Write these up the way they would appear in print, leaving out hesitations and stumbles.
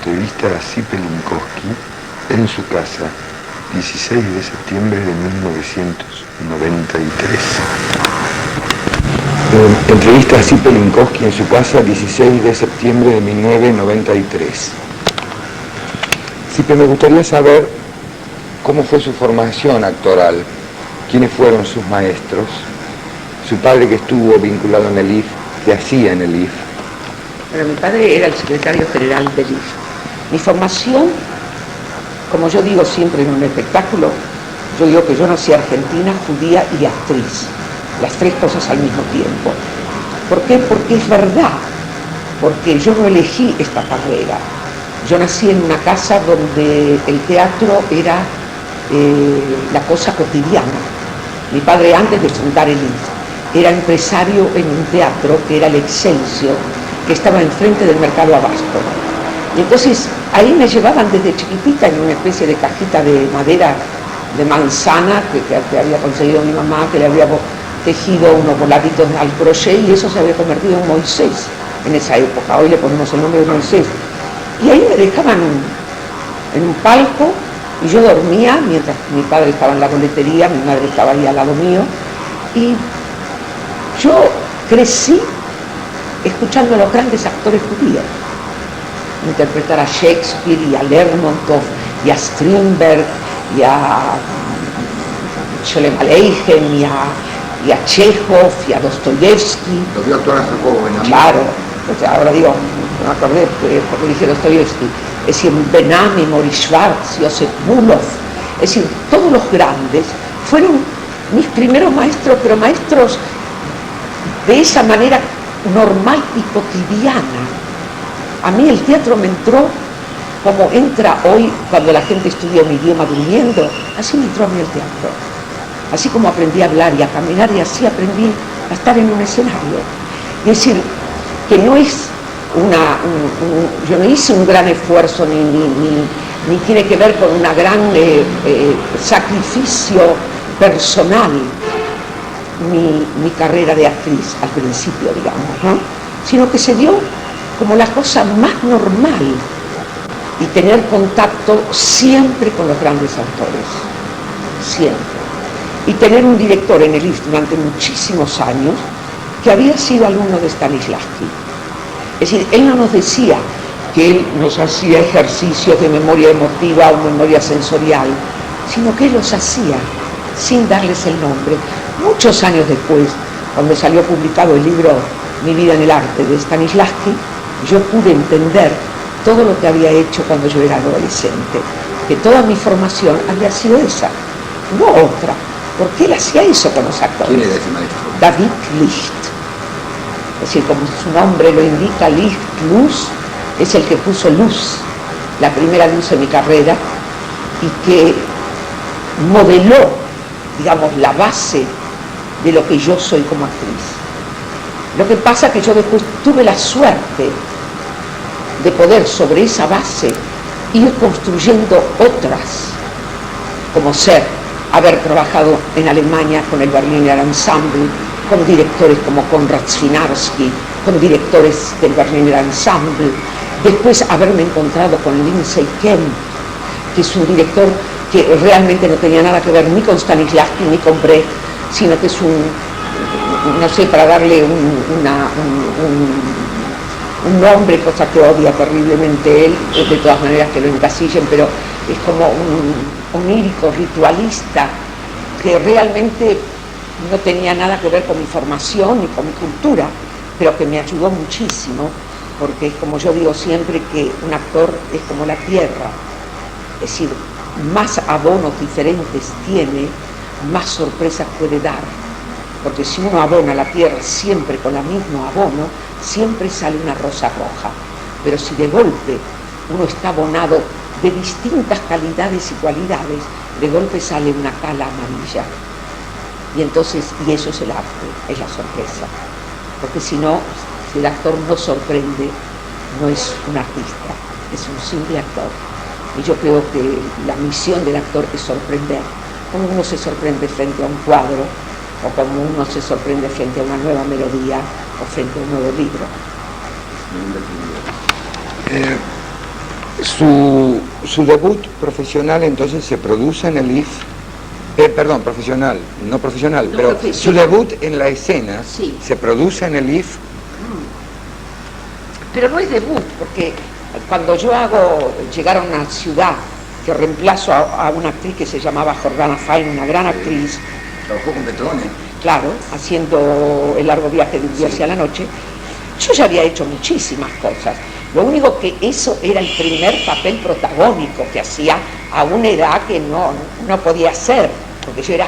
entrevista a Zipe Linkowski en su casa, 16 de septiembre de 1993. Entrevista a Zipe Linkowski en su casa, 16 de septiembre de 1993. Zipe, me gustaría saber cómo fue su formación actoral, quiénes fueron sus maestros, su padre que estuvo vinculado en el IF, qué hacía en el IF. Bueno, mi padre era el secretario general del IF. Mi formación, como yo digo siempre en un espectáculo, yo digo que yo nací argentina, judía y actriz, las tres cosas al mismo tiempo. ¿Por qué? Porque es verdad, porque yo no elegí esta carrera. Yo nací en una casa donde el teatro era la cosa cotidiana. Mi padre, antes de fundar el IF, era empresario en un teatro que era el Excelsior, que estaba enfrente del Mercado Abasto. Y entonces ahí me llevaban desde chiquitita en una especie de cajita de madera de manzana que había conseguido mi mamá, que le había tejido unos voladitos al crochet, y eso se había convertido en Moisés en esa época. Hoy le ponemos el nombre de Moisés. Y ahí me dejaban en un palco y yo dormía mientras mi padre estaba en la boletería, mi madre estaba ahí al lado mío, y yo crecí escuchando a los grandes actores judíos, interpretar a Shakespeare y a Lermontov y a Strindberg y a Sholem Aleichem y a Chekhov y a Dostoyevsky. Lo vio actuar a Jacobo Benjamín. Claro, o sea, ahora digo, no me acordé porque dije Dostoyevsky. Es decir, Benami, Maurice Schwartz, Joseph Bulov. Es decir, todos los grandes fueron mis primeros maestros, pero maestros de esa manera normal y cotidiana. A mí el teatro me entró como entra hoy cuando la gente estudia un idioma durmiendo. Así me entró a mí el teatro. Así como aprendí a hablar y a caminar, y así aprendí a estar en un escenario. Es decir, que no es yo no hice un gran esfuerzo ni tiene que ver con una gran sacrificio personal mi carrera de actriz al principio, digamos, ¿no? Sino que se dio como la cosa más normal, y tener contacto siempre con los grandes autores, siempre. Y tener un director en el IF durante muchísimos años que había sido alumno de Stanislavski. Es decir, él no nos decía que él nos hacía ejercicios de memoria emotiva o memoria sensorial, sino que él los hacía sin darles el nombre. Muchos años después, cuando salió publicado el libro Mi vida en el arte de Stanislavski, yo pude entender todo lo que había hecho cuando yo era adolescente, que toda mi formación había sido esa, no otra, porque él hacía eso con los actores. ¿Quién era ese maestro? David Licht. Es decir, como su nombre lo indica, Licht, luz, es el que puso luz, la primera luz en mi carrera, y que modeló, digamos, la base de lo que yo soy como actriz. Lo que pasa es que yo después tuve la suerte de poder sobre esa base ir construyendo otras, como haber trabajado en Alemania con el Berliner Ensemble, con directores como Konrad Swinarski, con directores del Berliner Ensemble, después haberme encontrado con Lindsay Kemp, que es un director que realmente no tenía nada que ver ni con Stanislavski ni con Brecht, sino que es no sé, para darle un nombre, cosa que odia terriblemente él, de todas maneras que lo encasillen, pero es como un onírico ritualista que realmente no tenía nada que ver con mi formación ni con mi cultura, pero que me ayudó muchísimo, porque es como yo digo siempre, que un actor es como la tierra, es decir, más abonos diferentes tiene, más sorpresas puede dar, porque si uno abona la tierra siempre con el mismo abono, siempre sale una rosa roja, pero si de golpe uno está abonado de distintas calidades y cualidades, de golpe sale una cala amarilla. Y entonces, y eso es el arte, es la sorpresa. Porque si no, si el actor no sorprende, no es un artista, es un simple actor. Y yo creo que la misión del actor es sorprender, como uno se sorprende frente a un cuadro, o como uno se sorprende frente a una nueva melodía, o frente a un nuevo libro. Su debut profesional entonces se produce en el IF, perdón, profesional, no profesional, No pero profesional. su debut en la escena Sí. se produce en el IF. Pero no es debut, porque cuando yo hago llegar a una ciudad que reemplazo a una actriz que se llamaba Jordana Fine, una gran actriz, Trabajó con Petrone. claro, haciendo el largo viaje de un día hacia la noche, yo ya había hecho muchísimas cosas. Lo único que eso era el primer papel protagónico que hacía a una edad que no podía hacer, porque yo era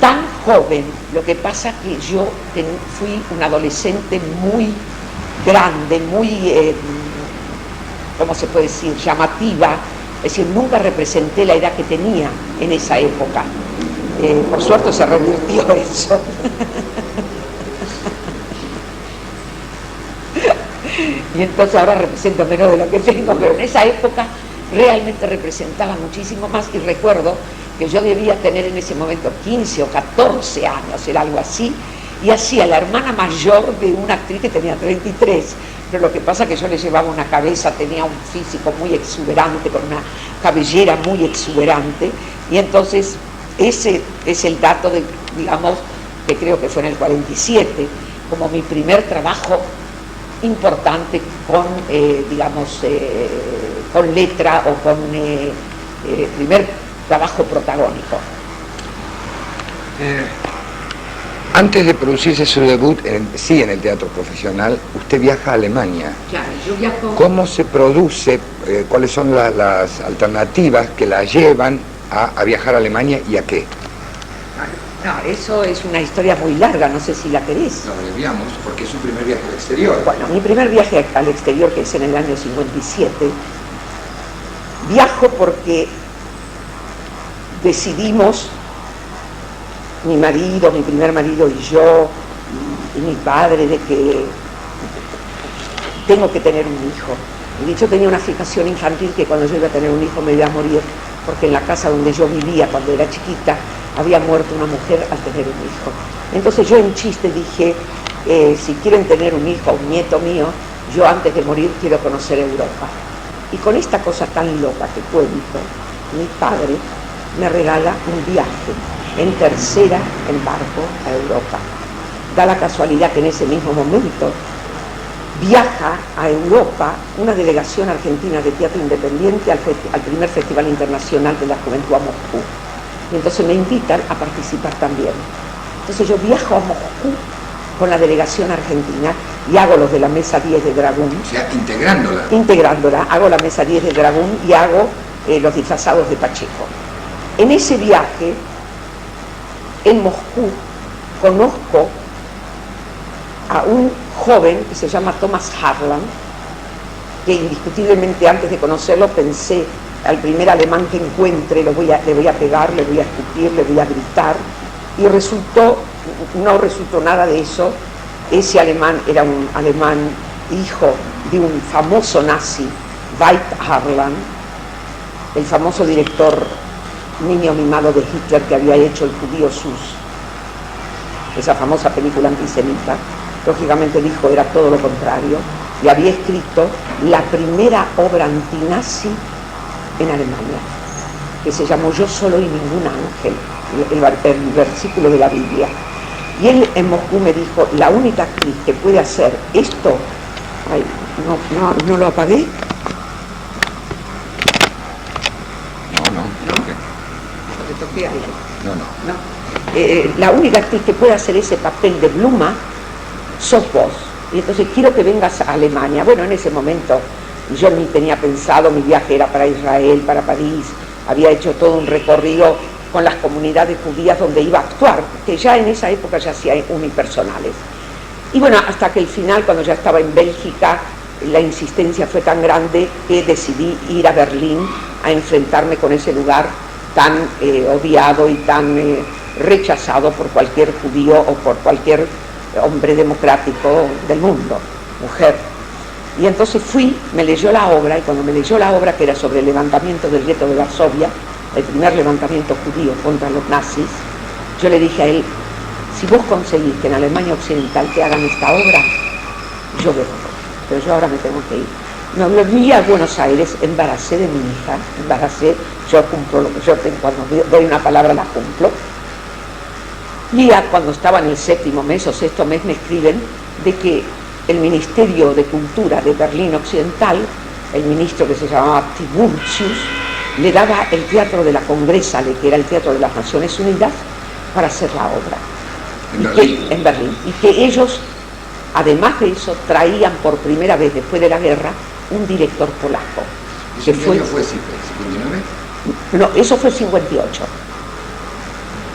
tan joven. Lo que pasa que yo fui una adolescente muy grande, muy, ¿cómo se puede decir?, llamativa. Es decir, nunca representé la edad que tenía en esa época. Por suerte se revirtió eso. Y entonces ahora represento menos de lo que tengo, pero en esa época realmente representaba muchísimo más. Y recuerdo que yo debía tener en ese momento 15 o 14 años, era algo así, y hacía la hermana mayor de una actriz que tenía 33, pero lo que pasa es que yo le llevaba una cabeza, tenía un físico muy exuberante, con una cabellera muy exuberante, y entonces ese es el dato de, digamos, que creo que fue en el 47, como mi primer trabajo importante con, digamos, con letra o con primer trabajo protagónico. Antes de producirse su debut, sí en el teatro profesional, usted viaja a Alemania. Claro, yo viajo... ¿Cómo se produce? ¿Cuáles son las alternativas que la llevan a viajar a Alemania y a qué? No, eso es una historia muy larga, no sé si la querés. Lo abreviamos porque es su primer viaje al exterior. Bueno, mi primer viaje al exterior, que es en el año 57, viajo porque decidimos, mi marido, mi primer marido y yo, y mi padre, de que tengo que tener un hijo. Y yo tenía una fijación infantil que cuando yo iba a tener un hijo me iba a morir, porque en la casa donde yo vivía cuando era chiquita había muerto una mujer al tener un hijo. Entonces yo en chiste dije, si quieren tener un hijo, un nieto mío, yo antes de morir quiero conocer Europa. Y con esta cosa tan loca que cuento, mi padre me regala un viaje en tercera en barco a Europa. Da la casualidad que en ese mismo momento viaja a Europa una delegación argentina de teatro independiente al primer Festival Internacional de la Juventud a Moscú. Y entonces me invitan a participar también. Entonces yo viajo a Moscú con la delegación argentina y hago los de la Mesa 10 de Dragún. O sea, integrándola. Integrándola, hago la Mesa 10 de Dragún y hago los disfrazados de Pacheco. En ese viaje, en Moscú, conozco a un joven que se llama Thomas Harlan, que indiscutiblemente antes de conocerlo pensé, al primer alemán que encuentre le voy a pegar, le voy a escupir, le voy a gritar, y no resultó nada de eso. Ese alemán era un alemán hijo de un famoso nazi, Veit Harlan, el famoso director niño mimado de Hitler que había hecho El judío Sus, esa famosa película antisemita. Lógicamente el hijo era todo lo contrario y había escrito la primera obra antinazi en Alemania, que se llamó Yo solo y ningún ángel, el versículo de la Biblia. Y él en Moscú me dijo, la única actriz que puede hacer esto... Ay, no lo apagué. ¿Te toqué ahí? No. La única actriz que puede hacer ese papel de Bluma sos vos. Y entonces quiero que vengas a Alemania. Bueno, en ese momento yo ni tenía pensado, mi viaje era para Israel, para París, había hecho todo un recorrido con las comunidades judías donde iba a actuar, que ya en esa época ya hacía unipersonales. Y bueno, hasta que el final, cuando ya estaba en Bélgica, la insistencia fue tan grande que decidí ir a Berlín a enfrentarme con ese lugar tan odiado y tan rechazado por cualquier judío o por cualquier hombre democrático del mundo, mujer. Y entonces fui, me leyó la obra, y cuando me leyó la obra, que era sobre el levantamiento del gueto de Varsovia, el primer levantamiento judío contra los nazis, yo le dije a él, si vos conseguís que en Alemania Occidental te hagan esta obra, yo vengo, pero yo ahora me tengo que ir. No, me volví a Buenos Aires, embaracé de mi hija, yo cumplo lo que yo tengo, cuando doy una palabra la cumplo. Y ya cuando estaba en el 7º mes o 6º mes me escriben de que el Ministerio de Cultura de Berlín Occidental, el ministro que se llamaba Tiburtius, le daba el Teatro de la Congresale, que era el Teatro de las Naciones Unidas, para hacer la obra. En Berlín. Y que ellos, además de eso, traían por primera vez después de la guerra un director polaco. ¿Qué año fue ese? ¿59? No, eso fue 58.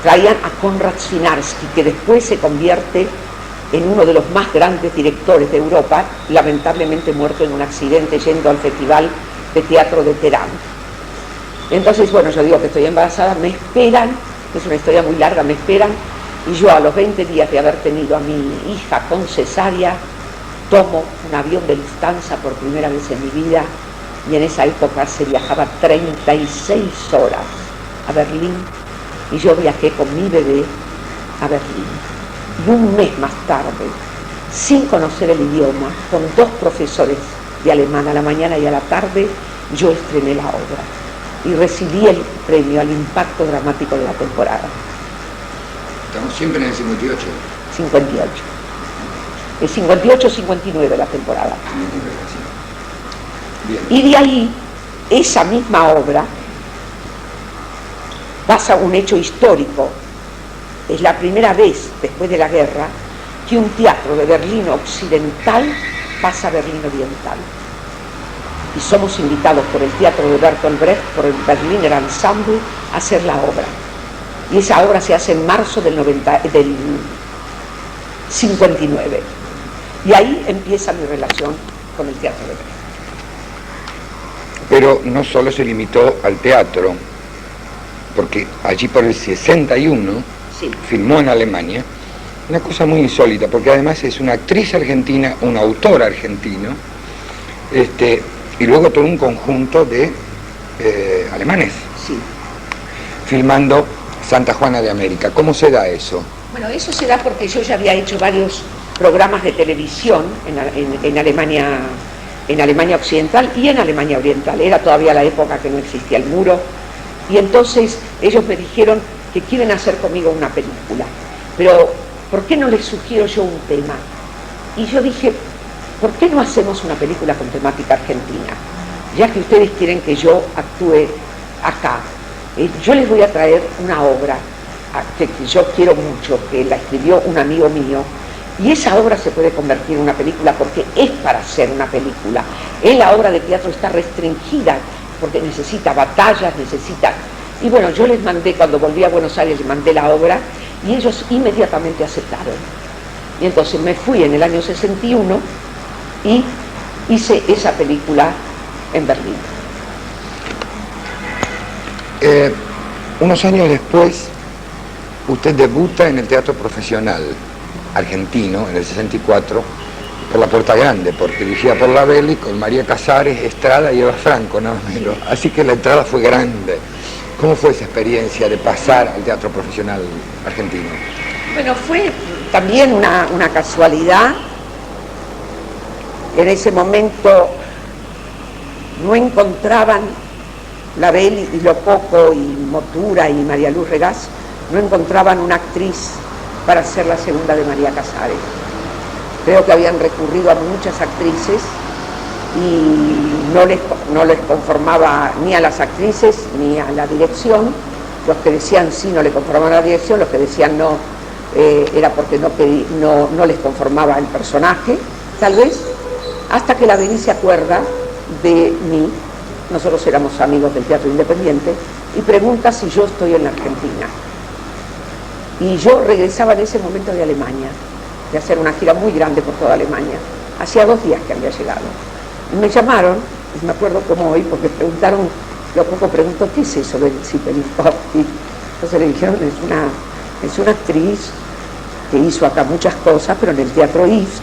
Traían a Konrad Swinarski, que después se convierte en uno de los más grandes directores de Europa, lamentablemente muerto en un accidente yendo al Festival de Teatro de Teherán. Entonces, bueno, yo digo que estoy embarazada, me esperan, es una historia muy larga, me esperan, y yo a los 20 días de haber tenido a mi hija con cesárea, tomo un avión de Lufthansa por primera vez en mi vida, y en esa época se viajaba 36 horas a Berlín, y yo viajé con mi bebé a Berlín. Y un mes más tarde, sin conocer el idioma, con 2 profesores de alemán a la mañana y a la tarde, yo estrené la obra y recibí el premio al impacto dramático de la temporada. Estamos siempre en el 58. 58. El 58-59 la temporada. Bien. Y de ahí, esa misma obra pasa un hecho histórico. Es la primera vez después de la guerra que un teatro de Berlín Occidental pasa a Berlín Oriental. Y somos invitados por el teatro de Bertolt Brecht, por el Berliner Ensemble, a hacer la obra. Y esa obra se hace en marzo del 59. Y ahí empieza mi relación con el teatro de Brecht. Pero no solo se limitó al teatro, porque allí por el 61 Sí. filmó en Alemania una cosa muy insólita, porque además es una actriz argentina, un autor argentino, y luego todo un conjunto de alemanes, Sí. filmando Santa Juana de América. ¿Cómo se da eso? Bueno, eso se da porque yo ya había hecho varios programas de televisión en Alemania Occidental y en Alemania Oriental. Era todavía la época que no existía el muro. Y entonces ellos me dijeron que quieren hacer conmigo una película. Pero, ¿por qué no les sugiero yo un tema? Y yo dije, ¿por qué no hacemos una película con temática argentina? Ya que ustedes quieren que yo actúe acá. Yo les voy a traer una obra que yo quiero mucho, que la escribió un amigo mío, y esa obra se puede convertir en una película porque es para ser una película. La obra de teatro está restringida porque necesita batallas, necesita... Y bueno, yo les mandé, cuando volví a Buenos Aires, les mandé la obra y ellos inmediatamente aceptaron. Y entonces me fui en el año 61 y hice esa película en Berlín. Unos años después, usted debuta en el teatro profesional argentino, en el 64, por La Puerta Grande, porque dirigida por Labelli, con María Casares, Estrada y Eva Franco, nada menos. Así que la entrada fue grande. ¿Cómo fue esa experiencia de pasar al teatro profesional argentino? Bueno, fue también una casualidad. En ese momento no encontraban Labelli y Lococo y Motura y María Luz Regaz, no encontraban una actriz para hacer la segunda de María Casares. Creo que habían recurrido a muchas actrices y no les conformaba ni a las actrices ni a la dirección. Los que decían sí no le conformaban a la dirección, los que decían no era porque no les conformaba el personaje, tal vez, hasta que Labelli se acuerda de mí. Nosotros éramos amigos del Teatro Independiente, y pregunta si yo estoy en la Argentina. Y yo regresaba en ese momento de Alemania, de hacer una gira muy grande por toda Alemania. Hacía 2 días que había llegado. Y me llamaron, y me acuerdo como hoy, porque preguntaron, yo poco preguntó, ¿qué es eso del Zippelin-Pop? Entonces le dijeron, es una actriz que hizo acá muchas cosas, pero en el Teatro IFT.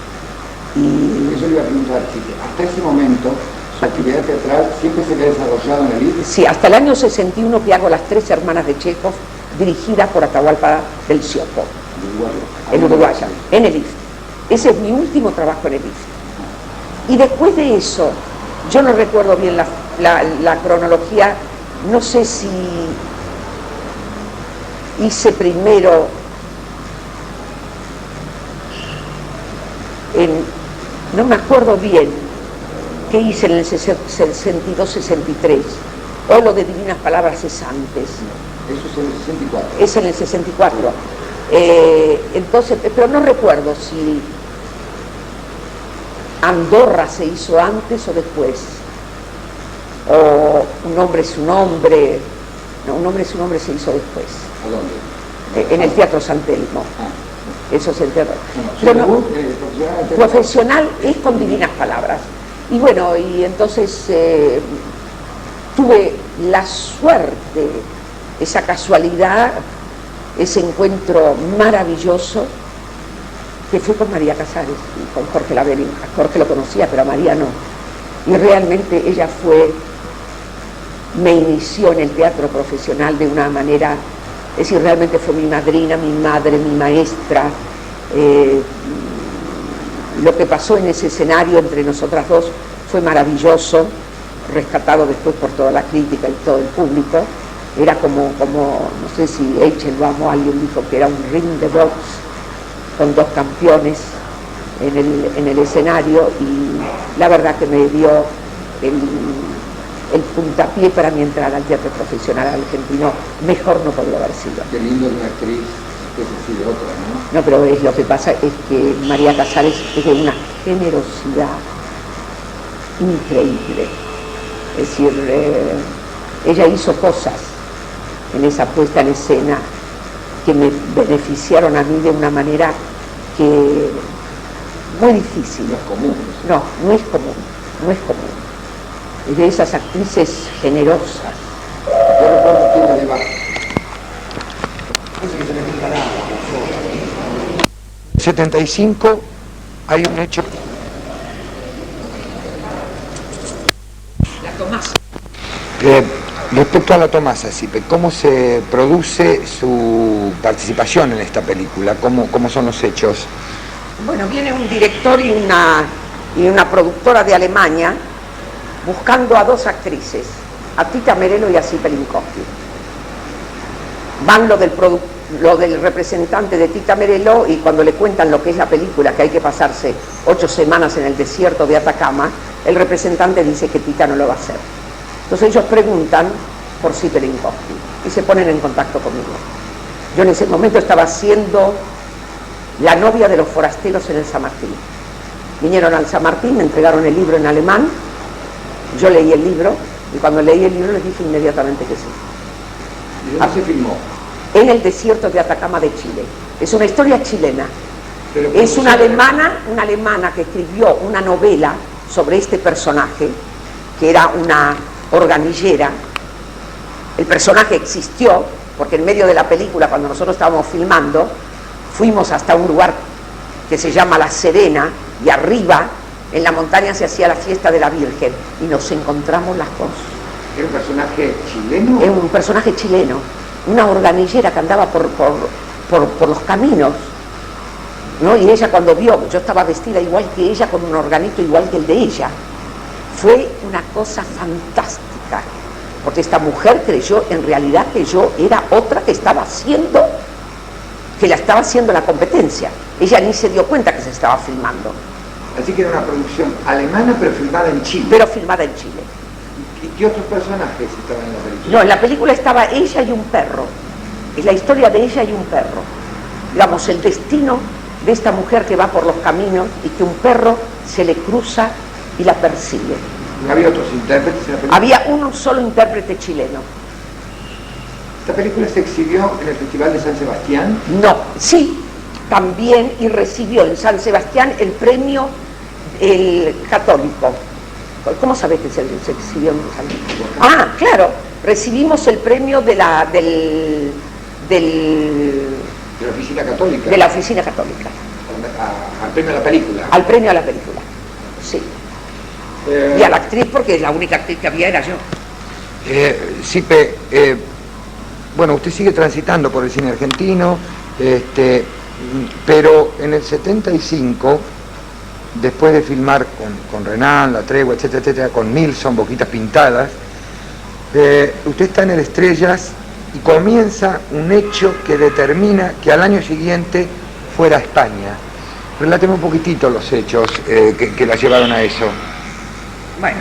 Y eso le iba a preguntar, hasta ese momento su actividad teatral siempre se había desarrollado en el IFT. Sí, hasta el año 61 que hago Las 3 hermanas de Chekhov, dirigida por Atahualpa del Siopo, en Uruguaya, en el IFT. Ese es mi último trabajo en el IFT. Y después de eso, Yo no recuerdo bien la cronología, no sé si hice primero no me acuerdo bien qué hice en el 62-63, o lo de Divinas Palabras es antes. Eso es en el 64. Es en el 64. Entonces, pero no recuerdo si Andorra se hizo antes o después, o Un hombre es un hombre. No, Un hombre es un hombre se hizo después. ¿A dónde? En el Teatro San Telmo. Eso es el teatro. No, profesional es con Divinas Palabras. Y bueno, y entonces tuve la suerte, esa casualidad, ese encuentro maravilloso, que fue con María Casares y con Jorge Laverín. A Jorge lo conocía, pero a María no. Y realmente ella me inició en el teatro profesional de una manera, es decir, realmente fue mi madrina, mi madre, mi maestra. Lo que pasó en ese escenario entre nosotras dos fue maravilloso, rescatado después por toda la crítica y todo el público. Era como no sé si Eichelbaum o alguien dijo que era un ring de box con dos campeones en el escenario, y la verdad que me dio el puntapié para mi entrada al teatro profesional argentino. Mejor no podría haber sido. Qué lindo de una actriz que se sigue otra, ¿no? No, pero lo que pasa es que María Casares es de una generosidad increíble. Es decir, ella hizo cosas en esa puesta en escena que me beneficiaron a mí de una manera que muy difícil. No es común. No, no es común, no es común. Es de esas actrices generosas. Yo recuerdo que era de baja. 75 hay un hecho. La Tomasa. Respecto a la Tomasa Sipe, ¿cómo se produce su participación en esta película? ¿Cómo son los hechos? Bueno, viene un director y una productora de Alemania buscando a dos actrices, a Tita Merello y a Sipe Linkowski. Van lo del representante de Tita Merello, y cuando le cuentan lo que es la película, que hay que pasarse 8 semanas en el desierto de Atacama, el representante dice que Tita no lo va a hacer. Entonces ellos preguntan por Sipe Linkowski y se ponen en contacto conmigo. Yo en ese momento estaba siendo la novia de los forasteros en el San Martín. Vinieron al San Martín, me entregaron el libro en alemán, yo leí el libro, y cuando leí el libro les dije inmediatamente que sí. ¿Y dónde se filmó? En el desierto de Atacama de Chile. Es una historia chilena. Es una alemana que escribió una novela sobre este personaje, que era una organillera. El personaje existió, porque en medio de la película, cuando nosotros estábamos filmando, fuimos hasta un lugar que se llama La Serena, y arriba, en la montaña, se hacía la fiesta de la Virgen, y nos encontramos las dos. ¿Era un personaje chileno? Es un personaje chileno, una organillera que andaba por los caminos, ¿no? Y ella, cuando vio, yo estaba vestida igual que ella, con un organito igual que el de ella, fue una cosa fantástica, porque esta mujer creyó en realidad que yo era otra que la estaba haciendo la competencia. Ella ni se dio cuenta que se estaba filmando. Así que era una producción alemana, pero filmada en Chile. Pero filmada en Chile. ¿Y qué otros personajes estaban en la película? No, en la película estaba ella y un perro. Es la historia de ella y un perro. Digamos, el destino de esta mujer que va por los caminos y que un perro se le cruza y la persigue. ¿Había otros intérpretes en la película? Había un solo intérprete chileno. ¿Esta película se exhibió en el Festival de San Sebastián? No, sí, también, y recibió en San Sebastián el premio católico. ¿Cómo sabés que se exhibió en San Sebastián? Ah, claro, recibimos el premio de la Oficina Católica. De la Oficina Católica. Al premio a la película. Al premio a la película, sí. Y a la actriz, porque la única actriz que había era yo. Sipe, bueno, usted sigue transitando por el cine argentino, pero en el 75 después de filmar con Renan, La Tregua, etcétera, etcétera, con Nilsson, Boquitas Pintadas, usted está en el Estrellas y comienza un hecho que determina que al año siguiente fuera a España. Reláteme un poquitito los hechos que la llevaron a eso. Bueno,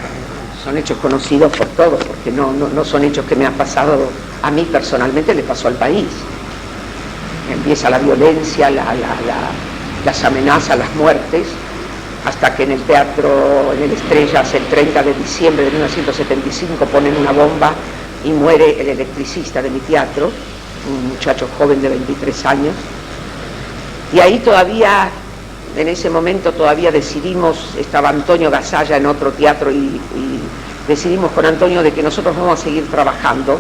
son hechos conocidos por todos, porque no son hechos que me han pasado a mí personalmente, le pasó al país. Empieza la violencia, las amenazas, las muertes, hasta que en el teatro, en el Estrellas, el 30 de diciembre de 1975 ponen una bomba y muere el electricista de mi teatro, un muchacho joven de 23 años. Y ahí todavía, en ese momento todavía decidimos, estaba Antonio Gasalla en otro teatro y decidimos con Antonio de que nosotros vamos a seguir trabajando,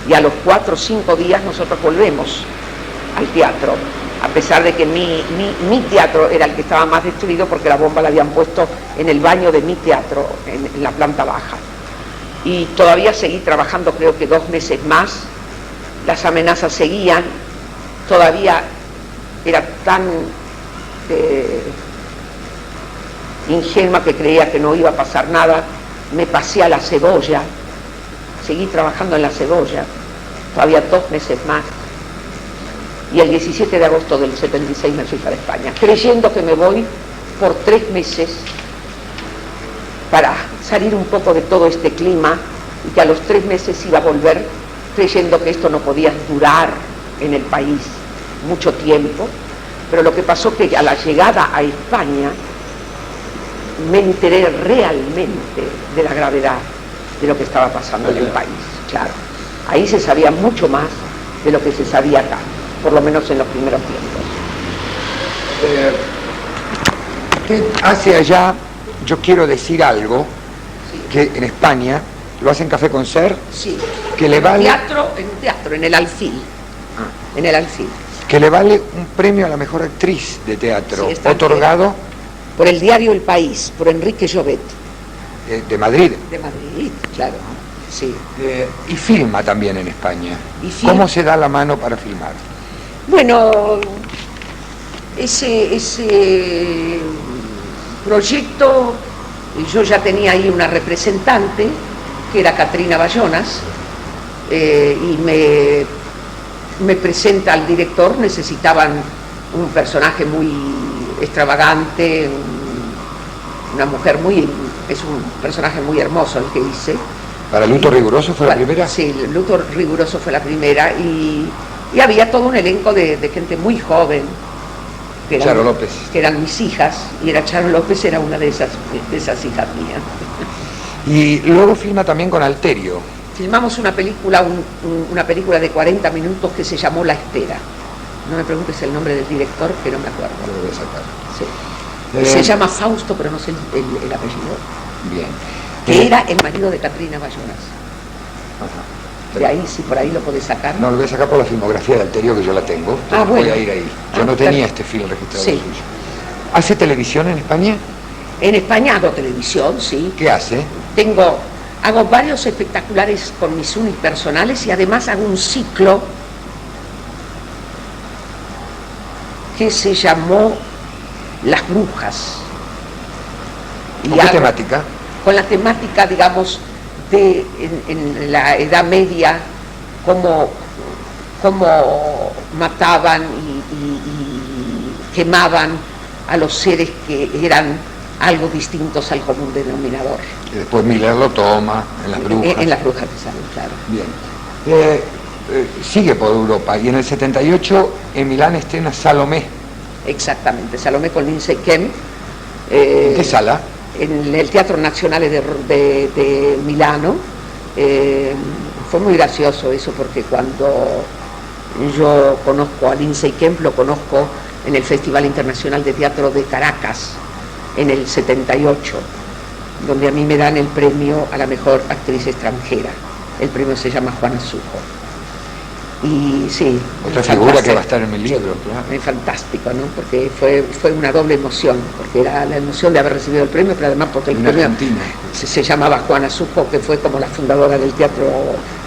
y a los 4 o 5 días nosotros volvemos al teatro, a pesar de que mi teatro era el que estaba más destruido porque la bomba la habían puesto en el baño de mi teatro, en la planta baja. Y todavía seguí trabajando, creo que 2 meses más, las amenazas seguían, todavía era tan ingenua que creía que no iba a pasar nada. Me pasé a La Cebolla, seguí trabajando en La Cebolla, todavía 2 meses más, y el 17 de agosto del 76 me fui para España, creyendo que me voy por 3 meses para salir un poco de todo este clima, y que a los 3 meses iba a volver, creyendo que esto no podía durar en el país mucho tiempo. Pero lo que pasó que a la llegada a España me enteré realmente de la gravedad de lo que estaba pasando en el país. Claro, ahí se sabía mucho más de lo que se sabía acá, por lo menos en los primeros tiempos. ¿Qué hace allá? Yo quiero decir algo, sí, que en España lo hacen Café con Ser, sí, que le vale... en el Alfil, en el Alfil. Que le vale un premio a la mejor actriz de teatro, sí, otorgado por el diario El País, por Enrique Llobet. De Madrid. De Madrid, claro, sí. Y filma también en España. ¿Cómo se da la mano para filmar? Bueno, ese proyecto, yo ya tenía ahí una representante, que era Catrina Bayonas, y me presenta al director. Necesitaban un personaje muy extravagante, una mujer es un personaje muy hermoso el que hice. ¿Para Luto Riguroso fue la primera? Sí, Luto Riguroso fue la primera, y había todo un elenco de gente muy joven, que Charo López, que eran mis hijas, y Charo López era una de esas hijas mías. Y luego filma también con Alterio. Filmamos una película de 40 minutos que se llamó La Espera. No me preguntes el nombre del director, que no me acuerdo. Lo voy a sacar. Sí. Se llama Fausto, pero no sé el apellido. Bien. Que era el marido de Catrina Bayonas. Ajá. De ahí, si por ahí lo podés sacar. No, lo voy a sacar por la filmografía de Alterio, que yo la tengo. Bueno. Voy a ir ahí. Yo no tenía este film registrado suyo. ¿Hace televisión en España? En España hago televisión, sí. ¿Qué hace? Hago varios espectaculares con mis unipersonales, y además hago un ciclo que se llamó Las Brujas. ¿Con qué temática? Con la temática, digamos, en la Edad Media, cómo mataban y quemaban a los seres que eran algo distintos al común denominador. Y después Miller lo toma en Las Brujas. En Las Brujas de Salud, claro. Bien. Sigue por Europa, y en el 78 en Milán estrena Salomé. Exactamente, Salomé con Lindsay Kemp. ¿En qué sala? En el Teatro Nazionale de Milano. Fue muy gracioso eso, porque cuando yo conozco a Lindsay Kemp, lo conozco en el Festival Internacional de Teatro de Caracas, en el 78, donde a mí me dan el premio a la mejor actriz extranjera. El premio se llama Juana Sujo. Y sí. Otra figura que va a estar en mi libro, claro. Es fantástico, ¿no? Porque fue una doble emoción, porque era la emoción de haber recibido el premio, pero además porque el premio se llamaba Juana Sujo, que fue como la fundadora del teatro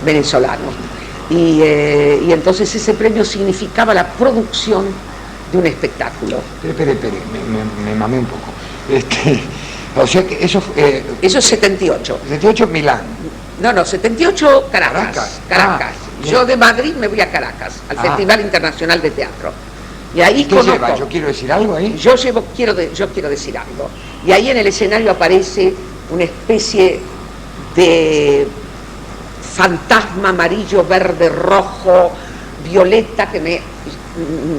venezolano. Y entonces ese premio significaba la producción de un espectáculo. Espere, me mamé un poco. O sea que eso... Eso es 78. 78 Milán. No, 78 Caracas. Ah, Yo de Madrid me voy a Caracas, al Festival Internacional de Teatro. Y ahí ¿Qué conozco... lleva? ¿Yo quiero decir algo ahí? Yo quiero decir algo. Y ahí en el escenario aparece una especie de fantasma amarillo, verde, rojo, violeta, que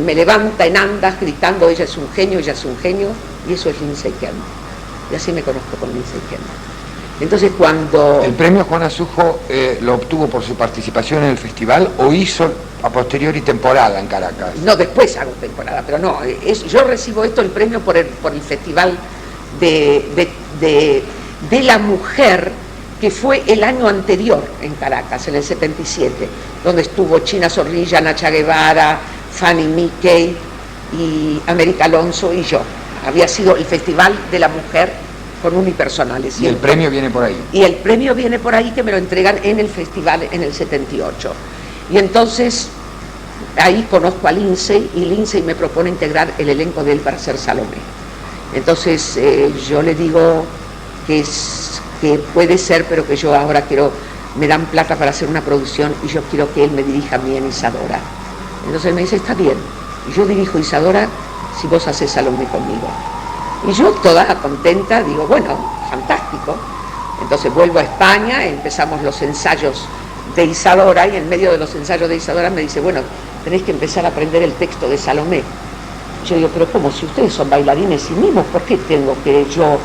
me levanta en andas gritando: ella es un genio, ella es un genio. Y eso es Lindsay Kemp. Y así me conozco con Lindsay Kemp. Entonces cuando... ¿El premio Juan Asujo lo obtuvo por su participación en el festival o hizo a posteriori temporada en Caracas? No, después hago temporada, pero no, yo recibo el premio por el Festival de la Mujer, que fue el año anterior en Caracas, en el 77, donde estuvo China Zorrilla, Nacha Guevara, Fanny Mickey y América Alonso y yo. Había sido el Festival de la Mujer con unipersonales. ¿Y el premio viene por ahí? Y el premio viene por ahí, que me lo entregan en el festival en el 78. Y entonces ahí conozco a Lindsay, y Lindsay me propone integrar el elenco de él para ser Salomé. Entonces yo le digo que puede ser, pero que yo ahora me dan plata para hacer una producción y yo quiero que él me dirija a mí en Isadora. Entonces me dice: está bien, y yo dirijo Isadora si vos haces Salomé conmigo. Y yo toda contenta digo: bueno, fantástico. Entonces vuelvo a España, empezamos los ensayos de Isadora, y en medio de los ensayos de Isadora me dice: bueno, tenés que empezar a aprender el texto de Salomé. Yo digo: pero ¿cómo? Si ustedes son bailarines y mimos, ¿por qué tengo que yo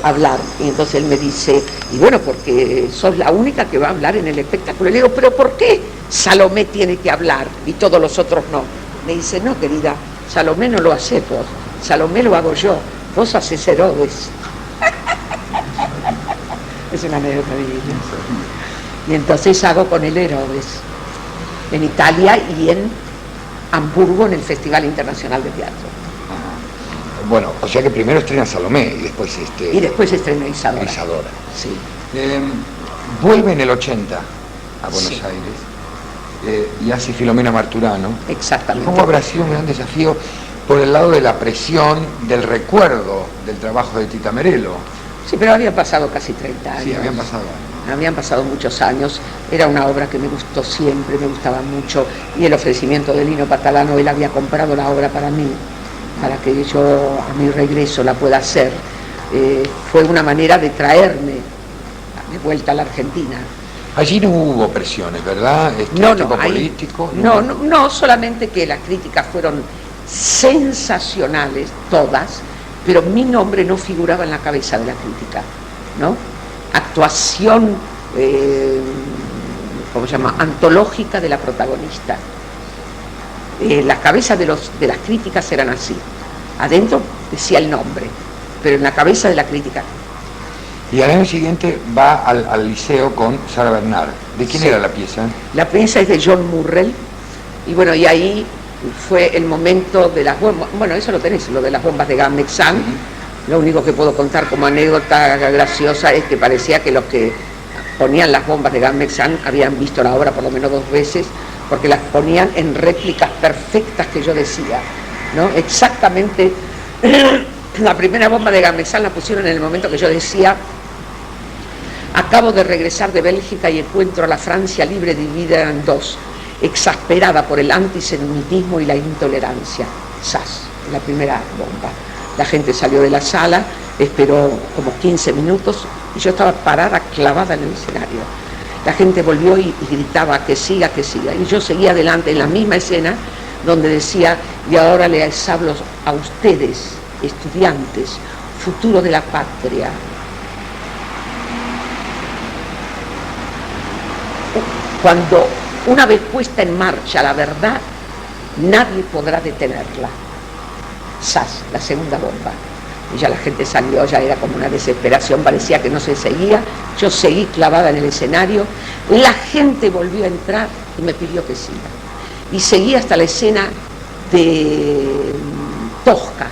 hablar? Y entonces él me dice: y bueno, porque sos la única que va a hablar en el espectáculo. Y le digo: pero ¿por qué Salomé tiene que hablar y todos los otros no? Me dice: no, querida, Salomé no lo haces vos, Salomé lo hago yo, vos haces Herodes. Es una anécdota divina. Y entonces hago con él Herodes, en Italia y en Hamburgo, en el Festival Internacional de Teatro. Bueno, o sea que primero estrena Salomé y después... Y después estrena Isadora. Isadora. Sí. Vuelve en el 80 a Buenos Sí. Aires y hace Filomena Marturano. Exactamente. ¿Cómo habrá sido un gran desafío por el lado de la presión, del recuerdo del trabajo de Tita Merello? Sí, pero habían pasado casi 30 años. Sí, habían pasado años. Habían pasado muchos años. Era una obra que me gustó siempre, me gustaba mucho. Y el ofrecimiento de Lino Patalano, él había comprado la obra para mí, para que yo a mi regreso la pueda hacer. Fue una manera de traerme de vuelta a la Argentina. Allí no hubo presiones, ¿verdad? No, tipo ahí, político. no, solamente que las críticas fueron sensacionales, todas, pero mi nombre no figuraba en la cabeza de la crítica, ¿no? Actuación, ¿cómo se llama?, antológica de la protagonista. Las cabezas de las críticas eran así. Adentro decía el nombre, pero en la cabeza de la crítica. Y al año siguiente va al liceo con Sara Bernard. ¿De quién era la pieza? La pieza es de John Murrell, y bueno, y ahí fue el momento de las bombas. Bueno, eso lo tenés, lo de las bombas de Gamexan. Lo único que puedo contar como anécdota graciosa es que parecía que los que ponían las bombas de Gamexan habían visto la obra por lo menos 2 veces, porque las ponían en réplicas perfectas que yo decía, ¿no? Exactamente. La primera bomba de Gamexan la pusieron en el momento que yo decía: acabo de regresar de Bélgica y encuentro a la Francia libre dividida en 2, exasperada por el antisemitismo y la intolerancia. ¡Zas! La primera bomba. La gente salió de la sala, esperó como 15 minutos y yo estaba parada, clavada en el escenario. La gente volvió y gritaba que siga, que siga. Y yo seguía adelante en la misma escena donde decía: y ahora les hablo a ustedes, estudiantes, futuro de la patria. Cuando una vez puesta en marcha la verdad, nadie podrá detenerla. ¡Zas! La segunda bomba. Y ya la gente salió, ya era como una desesperación, parecía que no se seguía. Yo seguí clavada en el escenario, la gente volvió a entrar y me pidió que siga. Y seguí hasta la escena de Tosca,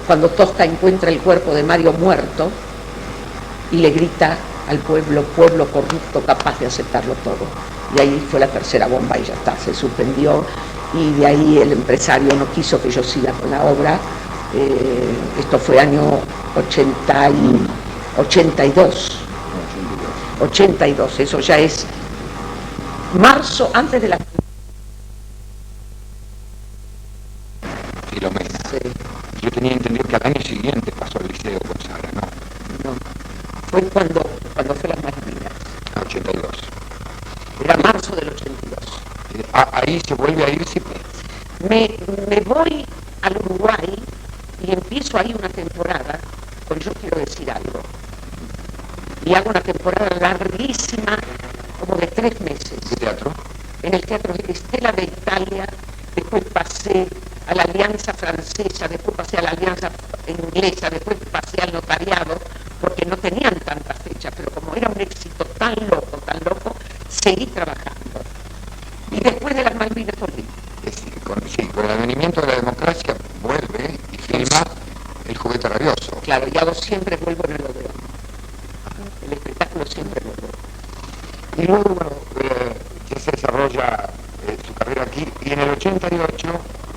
cuando Tosca encuentra el cuerpo de Mario muerto y le grita al pueblo: pueblo corrupto capaz de aceptarlo todo. Y ahí fue la tercera bomba y ya está, se suspendió, y de ahí el empresario no quiso que yo siga con la obra Esto fue año 82. 82, eso ya es marzo, antes de la... Filomena. Sí. Yo tenía entendido que al año siguiente pasó al liceo con Sara, ¿no? No, fue cuando fue las Malvinas. 82. Era marzo del 82. Ahí se vuelve a ir Sipe. Me voy al Uruguay y empiezo ahí una temporada con Yo Quiero Decir Algo. Y hago una temporada larguísima, como de 3 meses. ¿Qué teatro? En el Teatro de Estela de Italia, después pasé a la Alianza Francesa, después pasé a la Alianza Inglesa, después pasé al Notariado, porque no tenían tantas fechas, pero como era un éxito tan loco, seguí trabajando. Y después de las Malvinas volví. Con el advenimiento de la democracia vuelve y filma El Juguete Rabioso. Claro, y hago siempre vuelvo en el Odeón. El espectáculo siempre vuelve. Y luego, bueno, ya se desarrolla su carrera aquí, y en el 88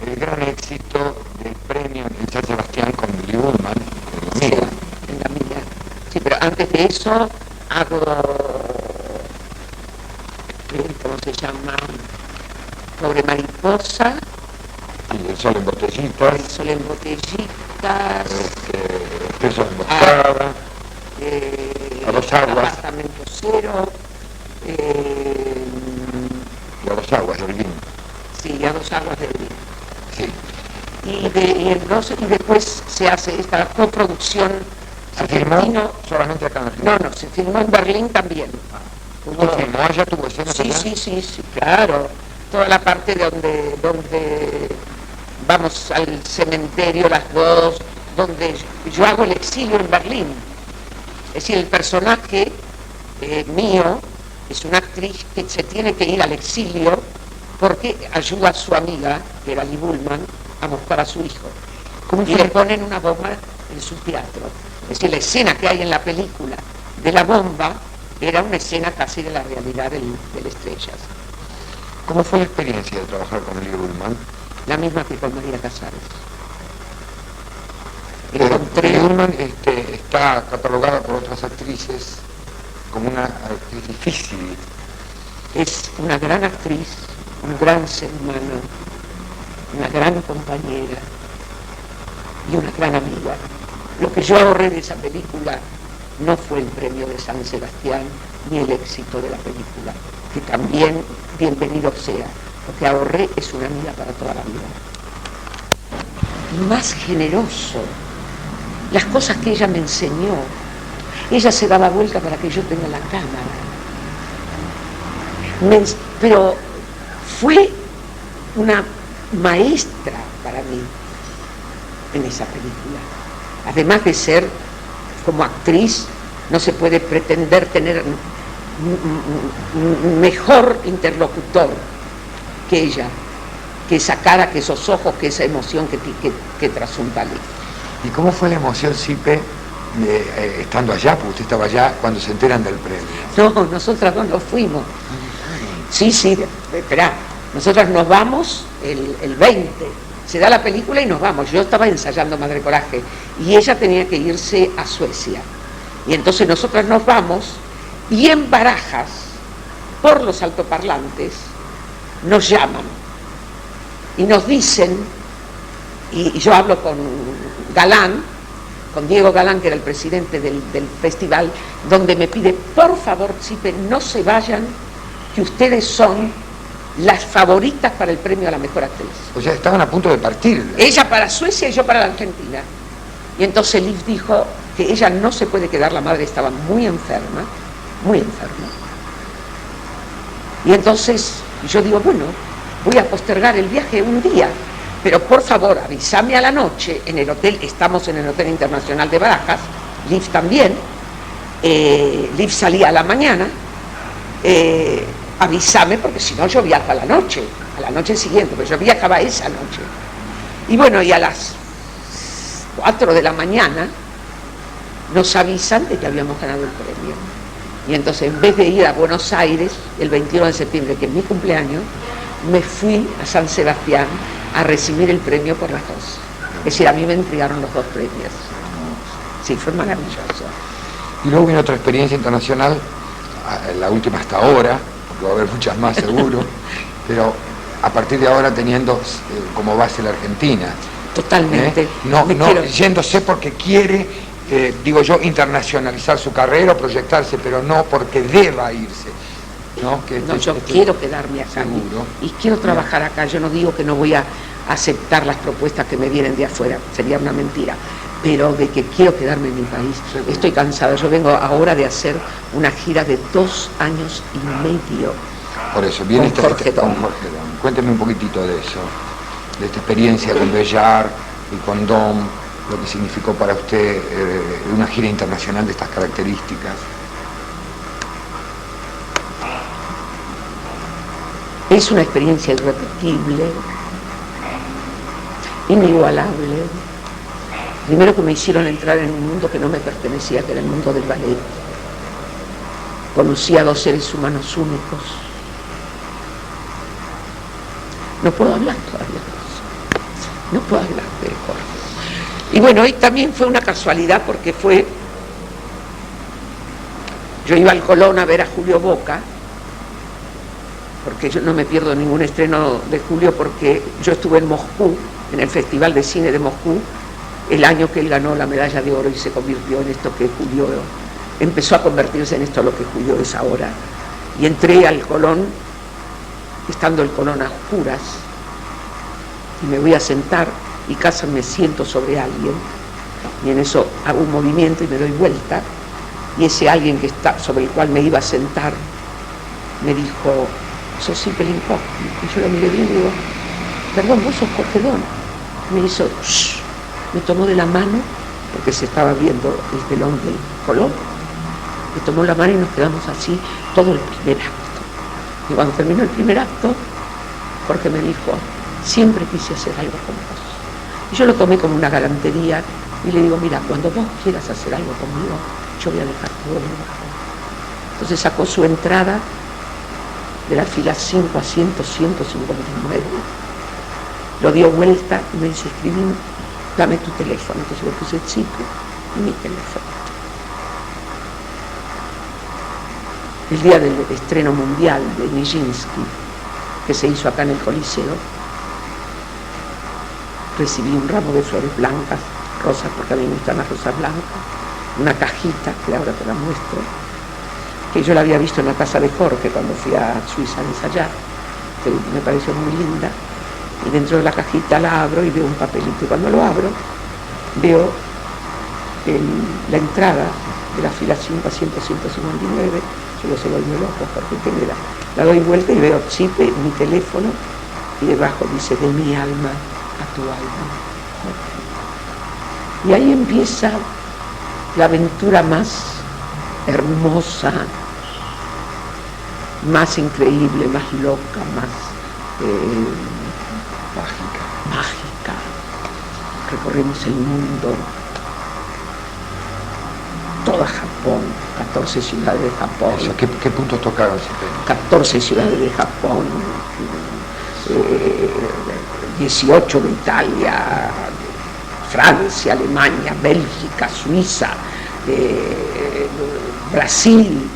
el gran éxito del premio en San Sebastián con Lee Bullman, en La Amiga. Sí, en La Amiga. Sí, pero antes de eso hago, ¿cómo se llama? Pobre Mariposa. Y El Sol en Botellitas. El Sol en Botellitas. Peso en Emboscada. A Dos Aguas. Apartamento Cero. Y A Dos Aguas, de Holguín. Sí, A Dos Aguas de Holguín. Sí. Y después se hace esta coproducción. ¿Se filmó solamente acá en Argentina? No, se filmó en Berlín también. ¿Se filmó allá? ¿Tuvo escenas allá? Sí, claro. Toda la parte donde vamos al cementerio las dos, donde yo hago el exilio en Berlín. Es decir, el personaje mío es una actriz que se tiene que ir al exilio porque ayuda a su amiga, que era Lee Bullman, a buscar a su hijo. Y le ponen una bomba en su teatro. Es decir, la escena que hay en la película de la bomba era una escena casi de la realidad del Estrellas. ¿Cómo fue la experiencia de trabajar con Lee Bullman? La misma que con María Casares. Lee Bullman está catalogada por otras actrices como una actriz difícil. Es una gran actriz, un gran ser humano, una gran compañera y una gran amiga. Lo que yo ahorré de esa película no fue el premio de San Sebastián ni el éxito de la película, que también bienvenido sea. Lo que ahorré es una amiga para toda la vida. Más generoso, las cosas que ella me enseñó. Ella se daba vuelta para que yo tenga la cámara. Pero fue una maestra para mí en esa película. Además de ser, como actriz, no se puede pretender tener mejor interlocutor que ella, que esa cara, que esos ojos, que esa emoción que trasunta Lee. ¿Y cómo fue la emoción, Sipe, estando allá? Porque usted estaba allá cuando se enteran del premio. No, nosotras no nos fuimos. Sí, esperá, nosotras nos vamos el 20, se da la película y nos vamos. Yo estaba ensayando Madre Coraje y ella tenía que irse a Suecia. Y entonces nosotras nos vamos y en Barajas, por los altoparlantes, nos llaman y nos dicen, y yo hablo con Galán, con Diego Galán, que era el presidente del festival, donde me pide, por favor, Sipe, no se vayan, que ustedes son las favoritas para el premio a la mejor actriz. O sea, estaban a punto de partir. Ella para Suecia y yo para la Argentina. Y entonces Liv dijo que ella no se puede quedar, la madre estaba muy enferma, muy enferma. Y entonces yo digo, bueno, voy a postergar el viaje un día, pero por favor avísame a la noche en el hotel, estamos en el Hotel Internacional de Barajas, Liv también, Liv salía a la mañana, avísame porque si no yo viajo a la noche siguiente, pero yo viajaba esa noche. Y bueno, y a las 4 de la mañana nos avisan de que habíamos ganado el premio. Y entonces en vez de ir a Buenos Aires el 21 de septiembre, que es mi cumpleaños, me fui a San Sebastián a recibir el premio por las 2. decir, a mí me entregaron los 2 premios. Sí, fue maravilloso. Y luego viene otra experiencia internacional, la última hasta ahora, porque va a haber muchas más seguro, pero a partir de ahora teniendo como base la Argentina. Totalmente. No yéndose porque quiere, digo yo, internacionalizar su carrera o proyectarse, pero no porque deba irse. No, yo quiero quedarme acá y quiero trabajar acá. Yo no digo que no voy a aceptar las propuestas que me vienen de afuera, sería una mentira, pero de que quiero quedarme en mi país. Seguro. Estoy cansada. Yo vengo ahora de hacer una gira de 2 años y medio. Por eso, viene con Jorge Dom. Cuénteme un poquitito de eso, de esta experiencia con Bellar y con Dom, lo que significó para usted una gira internacional de estas características. Es una experiencia irrepetible, inigualable. Primero que me hicieron entrar en un mundo que no me pertenecía, que era el mundo del ballet. Conocí a 2 seres humanos únicos. No puedo hablar todavía de eso. No puedo hablar de Jorge. Y bueno, hoy también fue una casualidad porque yo iba al Colón a ver a Julio Boca, porque yo no me pierdo ningún estreno de Julio, porque yo estuve en Moscú, en el Festival de Cine de Moscú, el año que él ganó la medalla de oro y se convirtió en esto que Julio empezó a convertirse en esto lo que Julio es ahora. Y entré al Colón, estando el Colón a oscuras, y me voy a sentar y casi me siento sobre alguien, y en eso hago un movimiento y me doy vuelta, y ese alguien que está sobre el cual me iba a sentar me dijo: sos Cipe Linkowski. Y yo lo miré bien y digo: perdón, vos sos Jorge Dom. Me hizo shh, me tomó de la mano, porque se estaba viendo el telón del Colón, me tomó la mano y nos quedamos así todo el primer acto. Y cuando terminó el primer acto, Jorge me dijo: siempre quise hacer algo con vos. Y yo lo tomé como una galantería y le digo: mira, cuando vos quieras hacer algo conmigo, yo voy a dejar todo lo bajo. Entonces sacó su entrada de la fila 5 a 159, lo dio vuelta y me dice: escribí, dame tu teléfono. Entonces le puse Cipe y mi teléfono. El día del estreno mundial de Nijinsky, que se hizo acá en el Coliseo, recibí un ramo de flores blancas, rosas, porque a mí me gustan las rosas blancas, una cajita, que ahora te la muestro, que yo la había visto en la casa de Jorge cuando fui a Suiza a ensayar, que me pareció muy linda, y dentro de la cajita la abro y veo un papelito, y cuando lo abro veo la entrada de la fila 5 a 159, yo se volvió loco, Jorge, ¿quién era? La doy vuelta y veo Cipe, mi teléfono, y debajo dice: de mi alma a tu alma, Jorge. Y ahí empieza la aventura más hermosa, más increíble, más loca, más mágica. Recorrimos el mundo, toda Japón, 14 ciudades de Japón. Eso, ¿qué puntos tocaron? 14 ciudades de Japón, 18 de Italia, Francia, Alemania, Bélgica, Suiza, Brasil.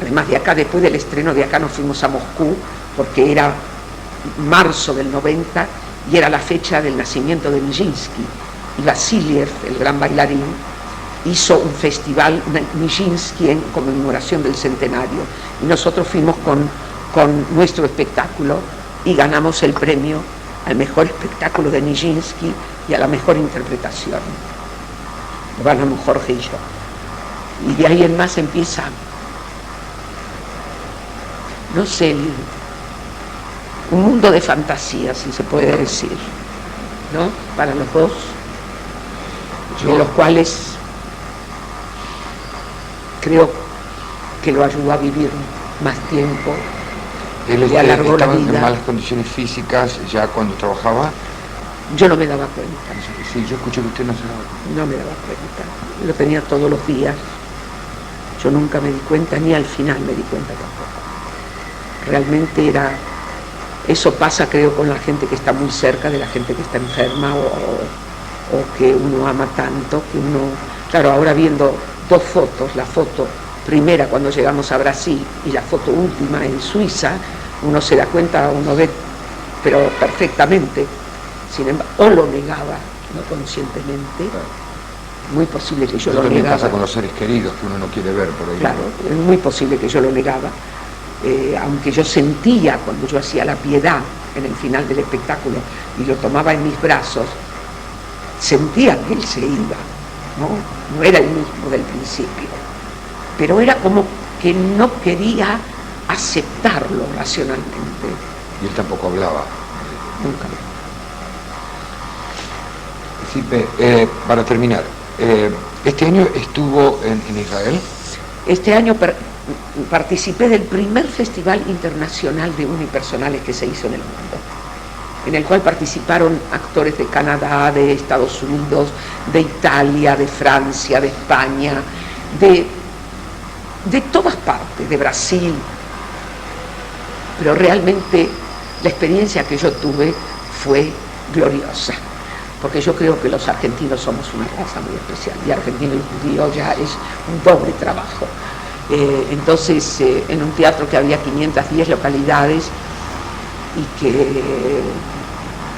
Además de acá, después del estreno de acá nos fuimos a Moscú, porque era marzo del 90 y era la fecha del nacimiento de Nijinsky. Y Vasiliev, el gran bailarín, hizo un festival Nijinsky en conmemoración del centenario. Y nosotros fuimos con nuestro espectáculo y ganamos el premio al mejor espectáculo de Nijinsky y a la mejor interpretación. Lo ganamos Jorge y yo. Y de ahí en más empieza, no sé, un mundo de fantasía, si se puede decir, ¿no? Para los dos, de los cuales creo que lo ayudó a vivir más tiempo. ¿Él estaba en malas condiciones físicas ya cuando trabajaba? Yo no me daba cuenta. Sí, yo escuché que usted no se daba cuenta. No me daba cuenta. Lo tenía todos los días. Yo nunca me di cuenta, ni al final me di cuenta tampoco. Realmente era... Eso pasa, creo, con la gente que está muy cerca de la gente que está enferma o que uno ama tanto, que uno, claro, ahora viendo dos fotos, la foto primera cuando llegamos a Brasil y la foto última en Suiza, uno se da cuenta, uno ve, pero perfectamente, sin embargo, o lo negaba, no conscientemente, muy posible que yo lo también negaba. pasa con los seres queridos que uno no quiere ver por ahí. Claro, es muy posible que yo lo negaba, aunque yo sentía cuando yo hacía la piedad en el final del espectáculo y lo tomaba en mis brazos, sentía que él se iba, no era el mismo del principio, pero era como que no quería aceptarlo racionalmente. Y él tampoco hablaba. Nunca. Sí, para terminar, ¿este año estuvo en Israel? Este año participé del primer festival internacional de unipersonales que se hizo en el mundo, en el cual participaron actores de Canadá, de Estados Unidos, de Italia, de Francia, de España, de todas partes, de Brasil. Pero realmente la experiencia que yo tuve fue gloriosa, porque yo creo que los argentinos somos una raza muy especial, y argentino y judío ya es un doble trabajo. Entonces, en un teatro que había 510 localidades y que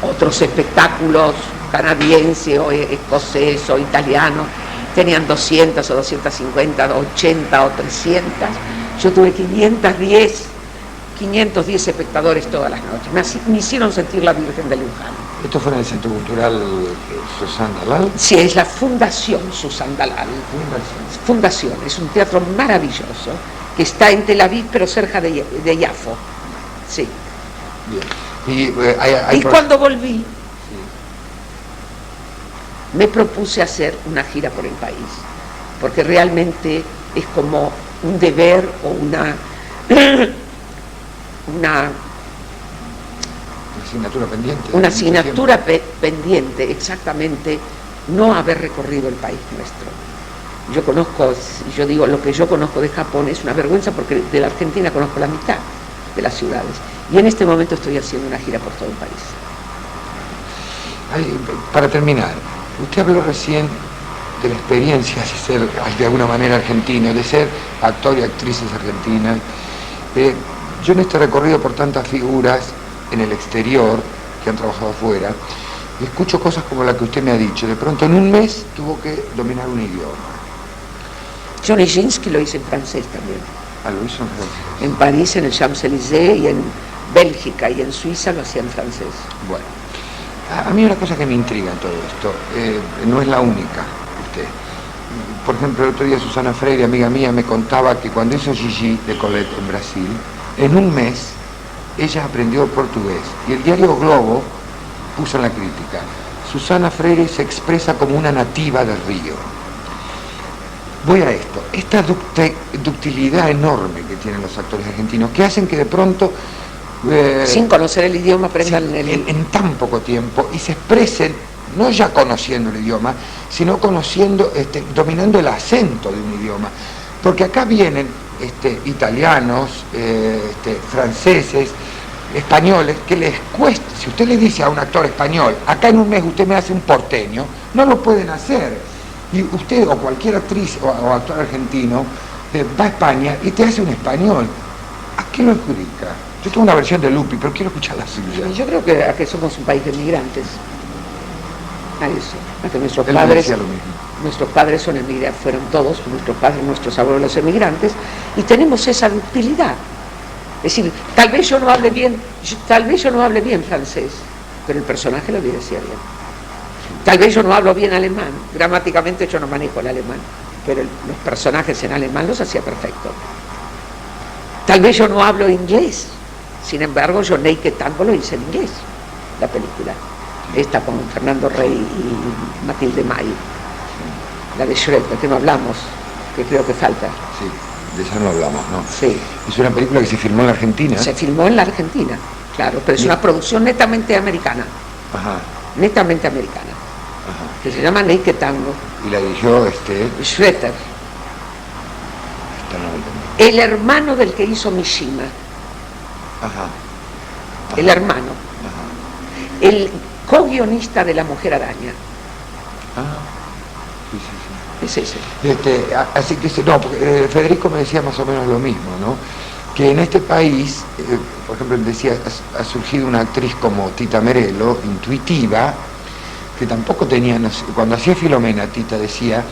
otros espectáculos canadienses o escocés o italianos tenían 200 o 250, 80 o 300, yo tuve 510 espectadores todas las noches. Me hicieron sentir la Virgen de Luján. ¿Esto fue en el Centro Cultural Susan Dalal? Sí, es la Fundación Susan Dalal. Fundación, es un teatro maravilloso que está en Tel Aviv, pero cerca de Yafo. Sí. Bien. Y cuando volví, sí, me propuse hacer una gira por el país, porque realmente es como un deber o una asignatura pendiente. Una asignatura pendiente, exactamente, no haber recorrido el país nuestro. Yo conozco, yo digo, lo que yo conozco de Japón es una vergüenza porque de la Argentina conozco la mitad de las ciudades. Y en este momento estoy haciendo una gira por todo el país. Para terminar, usted habló recién de la experiencia de ser de alguna manera argentino, de ser actor y actrices argentinas. Yo en este recorrido por tantas figuras en el exterior que han trabajado afuera, escucho cosas como la que usted me ha dicho. De pronto en un mes tuvo que dominar un idioma. Johnny Ginsky lo hizo en francés también. Ah, lo hizo en francés. En París, en el Champs-Élysées, y en Bélgica y en Suiza lo hacía en francés. Bueno, a mí una cosa que me intriga en todo esto, no es la única, usted. Por ejemplo, el otro día Susana Freire, amiga mía, me contaba que cuando hizo Gigi de Colette en Brasil, en un mes ella aprendió portugués y el diario Globo puso en la crítica: Susana Freire se expresa como una nativa del río. Voy a esto, esta ductilidad enorme que tienen los actores argentinos, que hacen que de pronto sin conocer el idioma aprendan en tan poco tiempo y se expresen, no ya conociendo el idioma, sino conociendo, dominando el acento de un idioma. Porque acá vienen italianos, franceses, españoles, que les cuesta. Si usted le dice a un actor español, acá en un mes usted me hace un porteño, no lo pueden hacer. Y usted o cualquier actriz o actor argentino va a España y te hace un español. ¿A qué lo adjudica? Yo tengo una versión de Lupi, pero quiero escuchar la suya. Yo creo que a que somos un país de migrantes. A eso, a que nuestros padres son emigrantes, fueron todos, nuestros padres, nuestros abuelos emigrantes, y tenemos esa ductilidad. Es decir, tal vez yo no hable bien francés, pero el personaje lo decía bien. Tal vez yo no hablo bien alemán, gramáticamente yo no manejo el alemán, pero los personajes en alemán los hacía perfecto. Tal vez yo no hablo inglés, sin embargo yo Naked Tango lo hice en inglés, la película. Esta con Fernando Rey y Matilde May, la de Shrek, de que no hablamos, que creo que falta. Sí, de esa no hablamos, ¿no? Sí. Es una película que se filmó en la Argentina. Se filmó en la Argentina, claro, pero es una producción netamente americana. Ajá. Netamente americana. Ajá. Que se llama Naked Tango. Y la dirigió Schroeder. El hermano del que hizo Mishima. Ajá. El hermano. Ajá. El co-guionista de La Mujer Araña. Ah, sí, sí, Es ese. sí. Así que, no, porque, Federico me decía más o menos lo mismo, ¿no? Que en este país, por ejemplo, él decía, ha surgido una actriz como Tita Merello, intuitiva, que tampoco tenía, no sé, cuando hacía Filomena, Tita decía,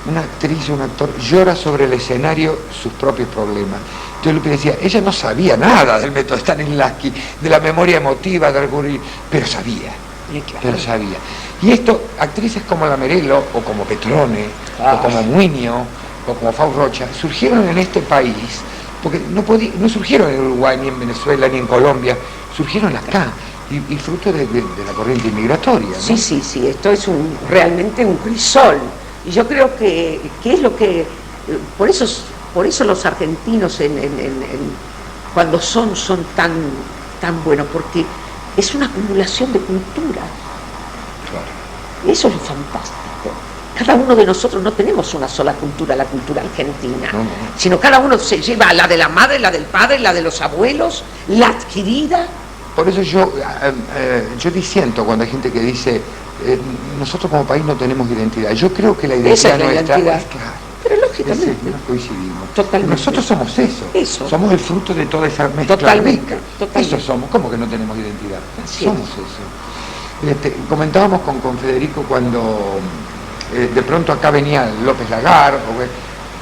una actriz, un actor, llora sobre el escenario sus propios problemas. Entonces Lupi decía, ella no sabía nada del método Stanislavski, de la memoria emotiva, del algoritmo, pero sabía. Pero sabía. Y esto, actrices como la Merello, o como Petrone, o como Muñoz, o como Fau Rocha, surgieron en este país, porque no surgieron en Uruguay, ni en Venezuela, ni en Colombia, surgieron acá, y fruto de la corriente inmigratoria, ¿no? Sí, sí, sí, esto es realmente un crisol. Y yo creo que es lo que, por eso los argentinos cuando son tan buenos, porque es una acumulación de cultura. Claro. Eso es lo fantástico. Cada uno de nosotros no tenemos una sola cultura, la cultura argentina, no. Sino cada uno se lleva la de la madre, la del padre, la de los abuelos, la adquirida. Por eso yo disiento cuando hay gente que dice, nosotros como país no tenemos identidad. Yo creo que la identidad nuestra es clara. Pero lógicamente. No coincidimos. Totalmente. Nosotros somos eso. Somos el fruto de toda esa mezcla. Totalmente. Eso somos. ¿Cómo que no tenemos identidad? Somos eso. Comentábamos con Federico cuando de pronto acá venía López Lagar,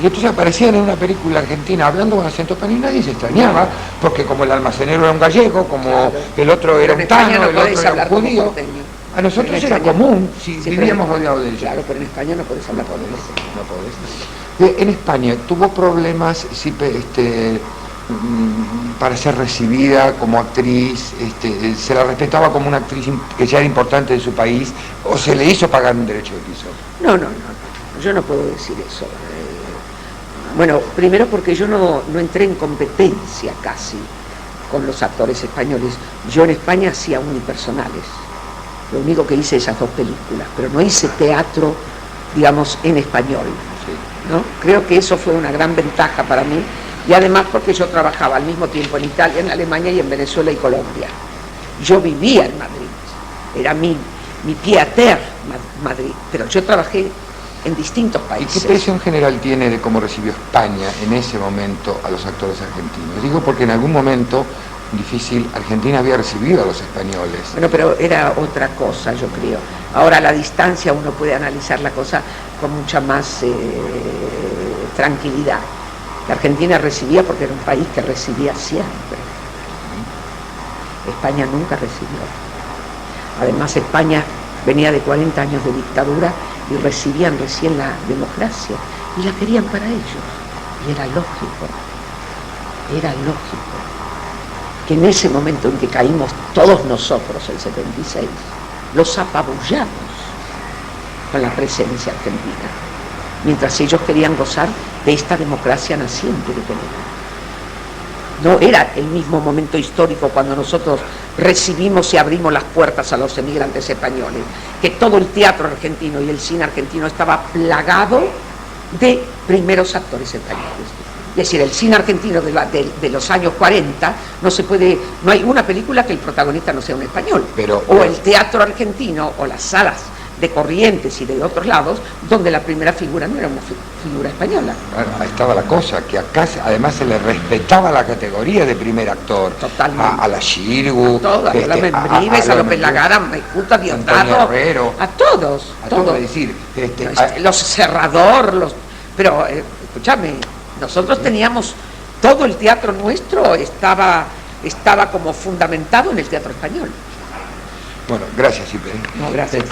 y entonces aparecían en una película argentina hablando con acento español y nadie se extrañaba, porque como el almacenero era un gallego, como el otro era un tano, el otro era un judío. A nosotros era común, si vivíamos rodeados de ellos. Claro, pero en España no podés hablar con ellos. No podés. En España, ¿tuvo problemas para ser recibida como actriz? ¿Se la respetaba como una actriz que ya era importante de su país? ¿O se le hizo pagar un derecho de piso? No, yo no puedo decir eso. Bueno, primero porque yo no entré en competencia casi con los actores españoles. Yo en España hacía unipersonales. Lo único que hice esas 2 películas, pero no hice teatro, digamos, en español, ¿no? Creo que eso fue una gran ventaja para mí, y además porque yo trabajaba al mismo tiempo en Italia, en Alemania y en Venezuela y Colombia. Yo vivía en Madrid, era mi pied à terre Madrid, pero yo trabajé en distintos países. ¿Y qué presión general tiene de cómo recibió España en ese momento a los actores argentinos? Digo porque en algún momento difícil, Argentina había recibido a los españoles. Bueno, pero era otra cosa, yo creo. Ahora a la distancia uno puede analizar la cosa con mucha más tranquilidad. La Argentina recibía porque era un país que recibía siempre. España nunca recibió. Además, España venía de 40 años de dictadura y recibían recién la democracia y la querían para ellos. Y era lógico que en ese momento en que caímos todos nosotros, el 76, los apabullamos con la presencia argentina, mientras ellos querían gozar de esta democracia naciente que tenemos. No era el mismo momento histórico cuando nosotros recibimos y abrimos las puertas a los emigrantes españoles, que todo el teatro argentino y el cine argentino estaba plagado de primeros actores españoles. Es decir, el cine argentino de los años 40, no hay una película que el protagonista no sea un español. O el teatro argentino, o las salas de Corrientes y de otros lados, donde la primera figura no era una figura española. Bueno, ahí estaba la cosa, que acá además se le respetaba la categoría de primer actor. Totalmente. A la Xirgu, a la Membrives, a López Lagar, a Maicuta, a Diosdado, a todos. A todos, es decir, los Serrador, pero escúchame, nosotros teníamos, todo el teatro nuestro estaba como fundamentado en el teatro español. Bueno, gracias, Ipe. No, gracias.